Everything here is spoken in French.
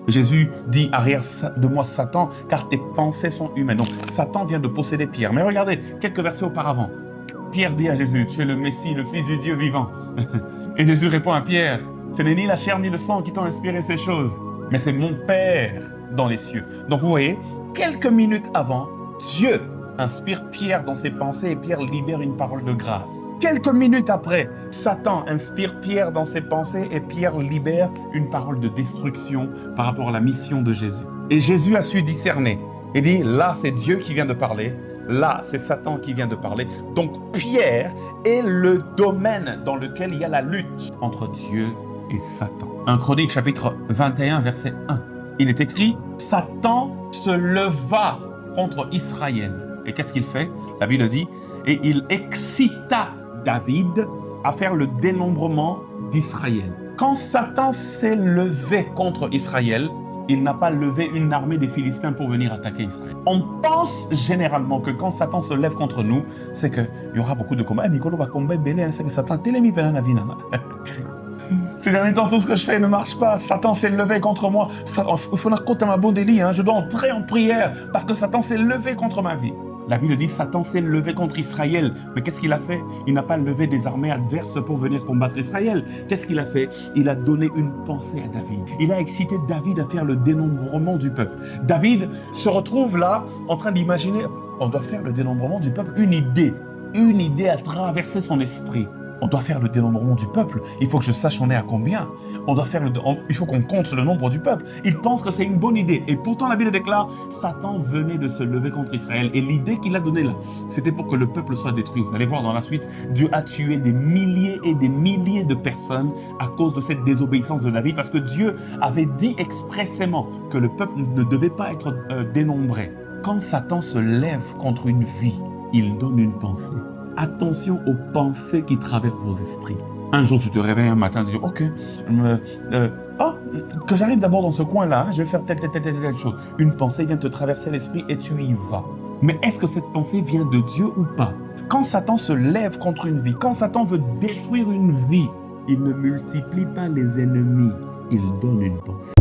Jésus dit, arrière de moi Satan, car tes pensées sont humaines. Donc Satan vient de posséder Pierre. Mais regardez, quelques versets auparavant, Pierre dit à Jésus, tu es le Messie, le Fils du Dieu vivant. Et Jésus répond à Pierre, ce n'est ni la chair ni le sang qui t'ont inspiré ces choses, mais c'est mon Père dans les cieux. Donc vous voyez, quelques minutes avant, Dieu inspire Pierre dans ses pensées et Pierre libère une parole de grâce. Quelques minutes après, Satan inspire Pierre dans ses pensées et Pierre libère une parole de destruction par rapport à la mission de Jésus. Et Jésus a su discerner. Il dit, là c'est Dieu qui vient de parler, là c'est Satan qui vient de parler. Donc Pierre est le domaine dans lequel il y a la lutte entre Dieu et Satan. 1 Chroniques chapitre 21 verset 1. Il est écrit, Satan se leva contre Israël. Et qu'est-ce qu'il fait? La Bible dit, et il excita David à faire le dénombrement d'Israël. Quand Satan s'est levé contre Israël, il n'a pas levé une armée des Philistins pour venir attaquer Israël. On pense généralement que quand Satan se lève contre nous, c'est qu'il y aura beaucoup de combats. C'est que Satan Ces derniers temps, tout ce que je fais ne marche pas. Satan s'est levé contre moi. Je dois entrer en prière parce que Satan s'est levé contre ma vie. La Bible dit Satan s'est levé contre Israël. Mais qu'est-ce qu'il a fait? Il n'a pas levé des armées adverses pour venir combattre Israël. Qu'est-ce qu'il a fait? Il a donné une pensée à David. Il a excité David à faire le dénombrement du peuple. David se retrouve là en train d'imaginer, on doit faire le dénombrement du peuple. Une idée a traversé son esprit. On doit faire le dénombrement du peuple. Il faut que je sache on est à combien. Il faut qu'on compte le nombre du peuple. Il pense que c'est une bonne idée. Et pourtant, la Bible déclare, Satan venait de se lever contre Israël. Et l'idée qu'il a donnée là, c'était pour que le peuple soit détruit. Vous allez voir dans la suite, Dieu a tué des milliers et des milliers de personnes à cause de cette désobéissance de David. Parce que Dieu avait dit expressément que le peuple ne devait pas être dénombré. Quand Satan se lève contre une vie, il donne une pensée. Attention aux pensées qui traversent vos esprits. Un jour, tu te réveilles un matin, tu dis, ok, que j'arrive d'abord dans ce coin-là, je vais faire telle chose. Une pensée vient te traverser l'esprit et tu y vas. Mais est-ce que cette pensée vient de Dieu ou pas? Quand Satan se lève contre une vie, quand Satan veut détruire une vie, il ne multiplie pas les ennemis, il donne une pensée.